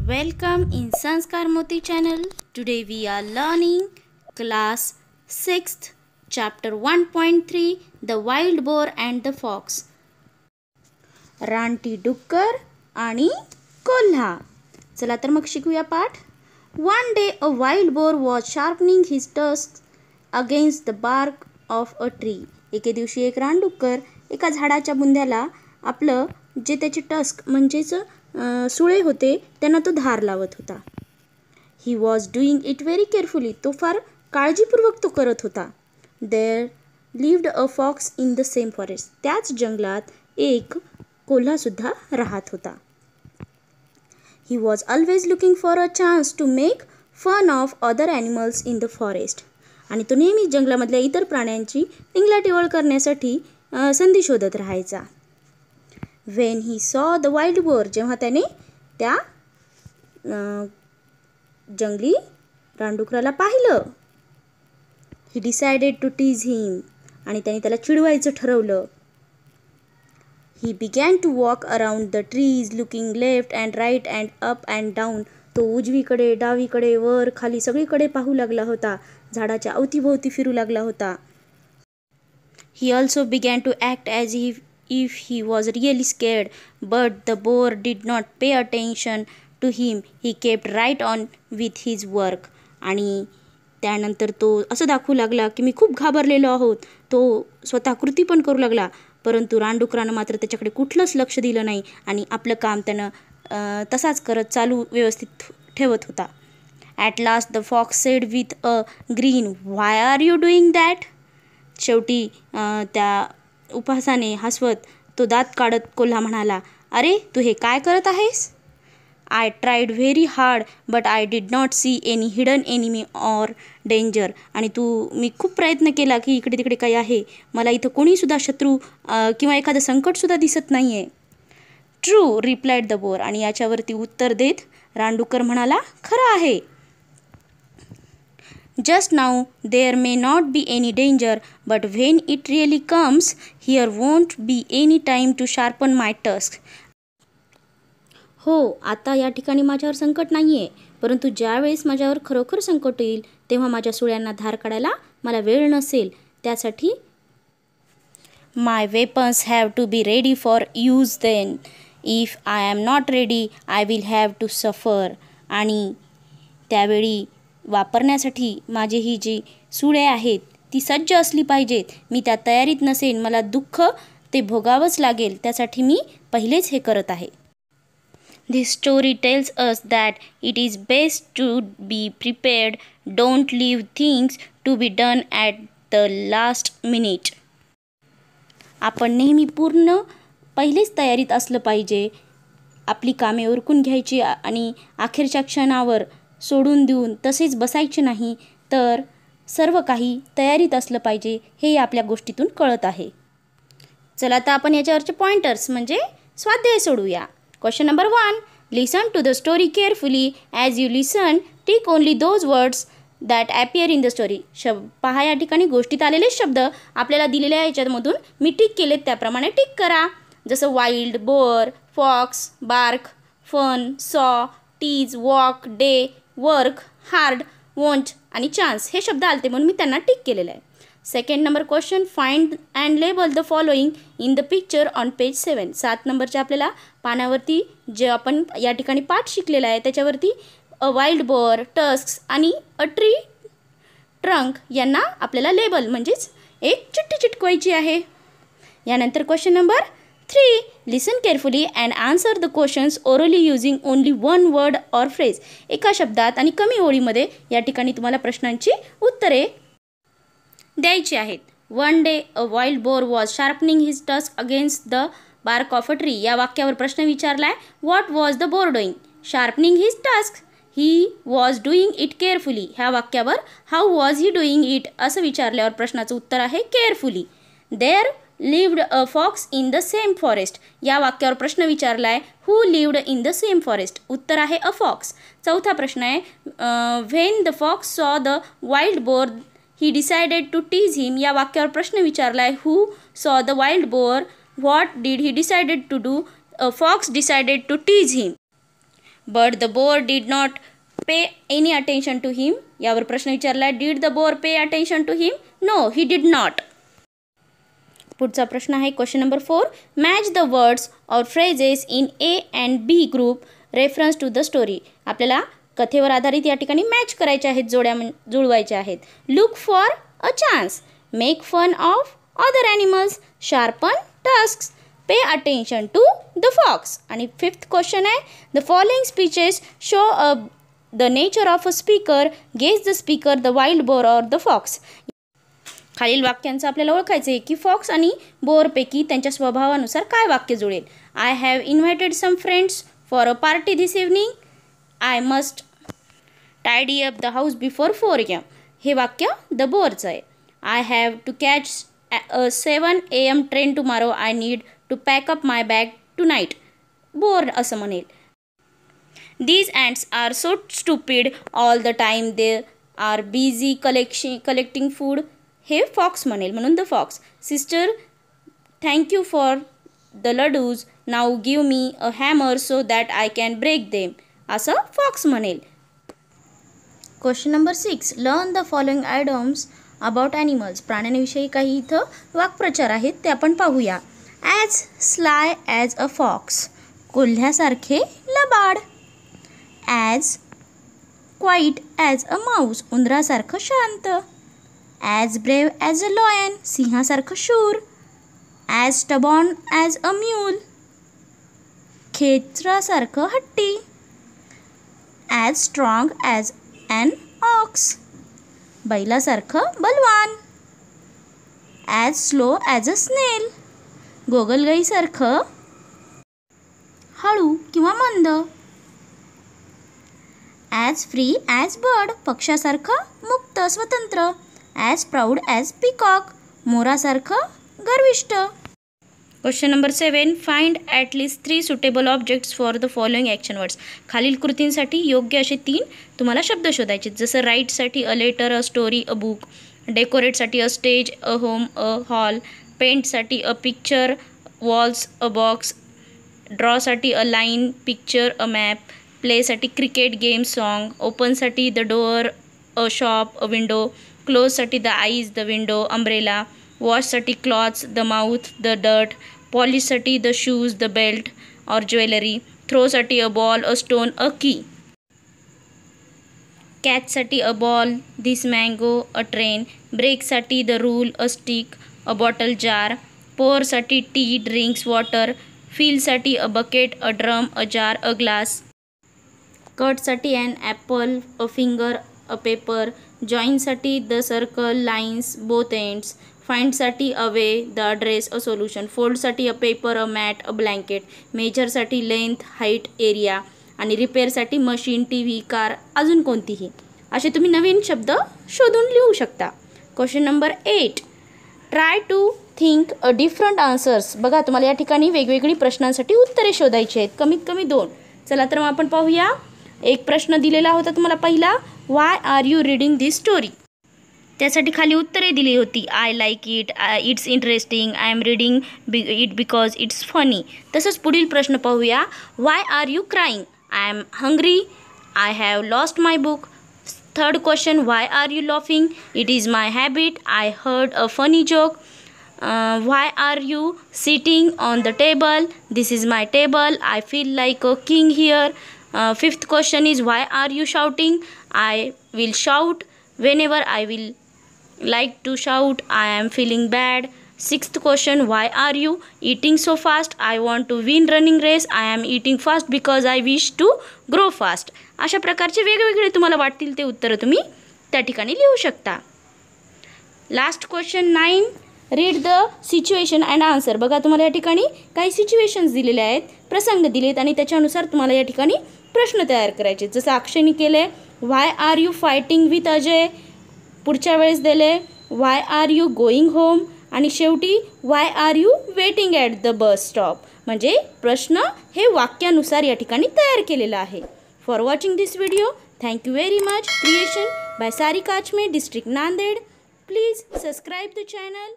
Welcome in Sanskar Moti channel. Today we are learning class 6th chapter 1.3 The Wild Boar and the Fox. रानटी डुक्कर आणि कोल्हा. चला तर मग शिकूया पाठ. One day a wild boar was sharpening his tusks against the bark of a tree. एके दिवशी एक रानडुक्कर एका झाडाच्या बुंध्याला आपलं जे त्याचे टस्क म्हणजेच सुळे होते त्यांना तो धार लावत होता. He was doing it very carefully. तो फार काळजीपूर्वक तो करत होता. There lived a fox in the same forest. त्याच जंगलात एक कोल्हासुद्धा राहत होता. He was always looking for a chance to make fun of other animals in the forest. आणि तो नेहमी जंगलामधल्या इतर प्राण्यांची टिंगलाटिवळ करण्यासाठी संधी शोधत राहायचा. When he saw the wild boar, जेव्हा त्याने त्या जंगली रानडुकराला पाहिलं, he decided to tease him. आणि त्याने त्याला चिडवायचं ठरवलं. He began to walk around the trees, looking left and right and up and down. तो उजवीकडे, डावीकडे, वर, खाली सगळीकडे पाहू लागला होता. झाडाच्या अवतीभोवती फिरू लागला होता. He also began to act as if he was really scared, but the boar did not pay attention to him. He kept right on with his work. आणि त्यानंतर तो असं दाखवू लागला की मी खूप घाबरलेलो आहोत. तो स्वतः कृती पण करू लागला, परंतु रानडुकरानं मात्र त्याच्याकडे कुठलंच लक्ष दिलं नाही आणि आपलं काम त्यानं तसाच करत चालू व्यवस्थित ठेवत होता. At last the fox said with a grin, why are you doing that. शेवटी त्या उपहासाने हसवत तो दात काढत कोल्हा म्हणाला, अरे तू हे काय करत आहेस. I tried very hard but I did not see any hidden enemy or danger. आणि मी खूप प्रयत्न केला की इकडे तिकडे काही आहे, मला इथं कोणीसुद्धा शत्रू किंवा एखादं संकटसुद्धा दिसत नाही आहे. True replied the bore. आणि याच्यावरती उत्तर देत रानडुक्कर म्हणाला, खरं आहे. Just now there may not be any danger, but when it really comes, here won't be any time to sharpen my tusks. हो, आता या ठिकाणी माझ्यावर संकट नाही आहे, परंतु ज्यावेळेस माझ्यावर खरोखर संकट येईल तेव्हा माझ्या सुळ्यांना धार काढायला मला वेळ नसेल. त्यासाठी My weapons have to be ready for use then. If I am not ready, I will have to suffer. आणि त्यावेळी वापरण्यासाठी माझी ही जी सुळे आहेत ती सज्ज असली पाहिजेत. मी त्या तयारीत नसेन, मला दुःख ते भोगावंच लागेल. त्यासाठी मी पहिलेच हे करत आहे. This story tells us that it is best to be prepared. Don't leave things to be done at the last minute. आपण नेहमी पूर्ण पहिलेच तयारीत असलं पाहिजे. आपली कामे उरकून घ्यायची आणि अखेरच्या क्षणावर सोडून देऊन तसेच बसायचे नाही, तर सर्व काही तयारीत असलं पाहिजे. हे आपल्या गोष्टीतून कळत आहे. चला तर आपण याच्यावरचे पॉइंटर्स म्हणजे स्वाध्याय सोडूया. Question number 1. Listen to the story carefully. As you listen tick only those words that appear in the story. पहा या ठिकाणी गोष्टीत आलेले शब्द आपल्याला दिलेल्या याच्यामधून मी टिक केलेत त्याप्रमाणे टिक करा. जसं wild, boar, fox, bark, fun, saw, tease, walk, day, work, hard, want आणि चान्स हे शब्द आलते म्हणून मी त्यांना टिक केलेलं आहे. Second number question. Find and label the following in the picture on page 7. 7 नंबरच्या आपल्याला पानावरती जे आपण या ठिकाणी पाठ शिकलेला आहे त्याच्यावरती अ वाईल्ड बोअर, टस्क्स आणि अ ट्री ट्रंक यांना आपल्याला लेबल म्हणजेच एक चिठ्ठी चिटकवायची आहे. यानंतर question number 3. Listen carefully and answer the questions orally using only one word or phrase. एका शब्दात आणि कमी ओळीमध्ये या ठिकाणी तुम्हाला प्रश्नांची उत्तरे द्यायची आहेत. One day a wild boar was sharpening his tusk against the bark of a tree. या वाक्यावर प्रश्न विचारला आहे. What was the boar doing. Sharpening his tusk. He was doing it carefully. ह्या वाक्यावर how was he doing it असं विचारल्यावर प्रश्नाचं उत्तर आहे carefully. There lived a fox in the same forest. या वाक्यावर प्रश्न विचारला आहे who lived in the same forest. उत्तर आहे अ फॉक्स. चौथा प्रश्न आहे when the fox saw the wild boar he decided to tease him. या वाक्यावर प्रश्न विचारला आहे who saw the wild boar, what did he decided to do. A fox decided to tease him. But the boar did not pay any attention to him. यावर प्रश्न विचारला आहे, did the boar pay attention to him? No, he did not. पुढचा प्रश्न आहे question number 4. Match the words और phrases in A and B group reference to the story. आपल्याला कथेवर आधारित या ठिकाणी मॅच करायचे आहेत, जोड्या जुळवायच्या आहेत. Look for a chance, make fun of other animals, sharpen tusks, pay attention to the fox. आणि 5th क्वेश्चन आहे, the following speeches show the nature of a speaker, guess the speaker, the wild boar और the fox. खालील वाक्यांचं आपल्याला ओळखायचं आहे की fox आणि बोरपैकी त्यांच्या स्वभावानुसार काय वाक्य जुळेल. I have invited some friends for a party this evening. I must tidy up the house before 4 AM. हे वाक्य द बोरचं आहे. I have to catch 7 AM train tomorrow. I need to pack up my bag tonight. Boar असं म्हणेल. These ants are so stupid all the time. They are busy collecting food. हे fox म्हणेल, म्हणून the fox. Sister, thank you for the laddoos. Now give me a hammer so that I can break them. असं फॉक्स म्हणेल. Question number 6. Learn the following idioms about animals. प्राण्यांविषयी काही इथं वाक्प्रचार आहेत, ते आपण पाहूया. ॲज स्लाय ॲज अ फॉक्स, कोल्ह्यासारखे लबाड. As quiet as a mouse, उंदरासारखं शांत. As brave as a lion, सिंहासारखं शूर. As stubborn as a mule, खेचरासारखं हट्टी. As strong as an ox, बैलासारखं बलवान. As slow as a snail, गोगलगाईसारखं हळू किंवा मंद. ॲज फ्री ॲज बर्ड, पक्षासारखं मुक्त स्वतंत्र. ॲज प्राऊड ॲज पिकॉक, मोरासारखं गर्विष्ठ. Question number 7. Find at least 3 suitable objects for the following action words. खालील कृतींसाठी योग्य असे 3 तुम्हाला शब्द शोधायचे. जसं राईटसाठी a letter, a story, a book. डेकोरेटसाठी a stage, a home, a hall. पेंटसाठी a picture, walls, a box. ड्रॉसाठी a line, picture, a map. प्लेसाठी cricket, game, song. ओपनसाठी the door, a shop, a window. क्लोजसाठी the eyes, the window, umbrella. वॉशसाठी clothes, the mouth, the dirt. पॉलिशसाठी the shoes, the belt और jewellery. थ्रोसाठी a ball, a stone, a key. कॅचसाठी a ball, this mango, a train. ब्रेकसाठी the rule, a stick, a bottle, jar. पोअरसाठी tea, drinks, water. फिलसाठी a bucket, a drum, a jar, a glass. कटसाठी an apple, a finger, a paper. जॉईनसाठी the circle, lines, both ends. फाइंडसाठी a way, the address, a solution. फोल्डसाठी a paper, a mat, a blanket. मेजरसाठी length, height, area. आणि रिपेअरसाठी machine, TV, car, अजून कोणतीही. असे तुम्ही नवीन शब्द शोधून लिहू शकता. Question number 8. Try to think a different answers. बघा, तुम्हाला या ठिकाणी वेगवेगळी प्रश्नांसाठी उत्तरे शोधायची आहेत, कमीत कमी 2. चला तर मग आपण पाहूया. एक प्रश्न दिलेला होता तुम्हाला पहिला, why are you reading this story. त्यासाठी खाली उत्तरे दिली होती. I like it, it's interesting, I am reading it because it's funny. तसंच पुढील प्रश्न पाहूया. Why are you crying. I am hungry, I have lost my book. Third question, why are you laughing. It is my habit, I heard a funny joke. Why are you sitting on the table. This is my table, I feel like a king here. Fifth question is, why are you shouting. I will shout whenever I will like to shout. I am feeling bad. Sixth question, why are you eating so fast. I want to win running race. I am eating fast because I wish to grow fast. अशा प्रकारचे वेगवेगळे तुम्हाला वाटतील ते उत्तरं तुम्ही त्या ठिकाणी लिहू शकता. Last question 9. Read the situation and answer. बघा, तुम्हाला या ठिकाणी काही सिच्युएशन्स दिलेले आहेत, प्रसंग दिलेत आणि त्याच्यानुसार तुम्हाला या ठिकाणी प्रश्न तयार करायचे. जसं अक्षयनी केले, why are you fighting with Ajay. पुढच्या वेळेस दिले, why are you going home. आणि शेवटी, why are you waiting at the bus stop. म्हणजे प्रश्न हे वाक्यानुसार या ठिकाणी तयार केलेलं आहे. For watching this video, thank you very much. Creation by Sarika Achme, district Nanded. Please subscribe the channel.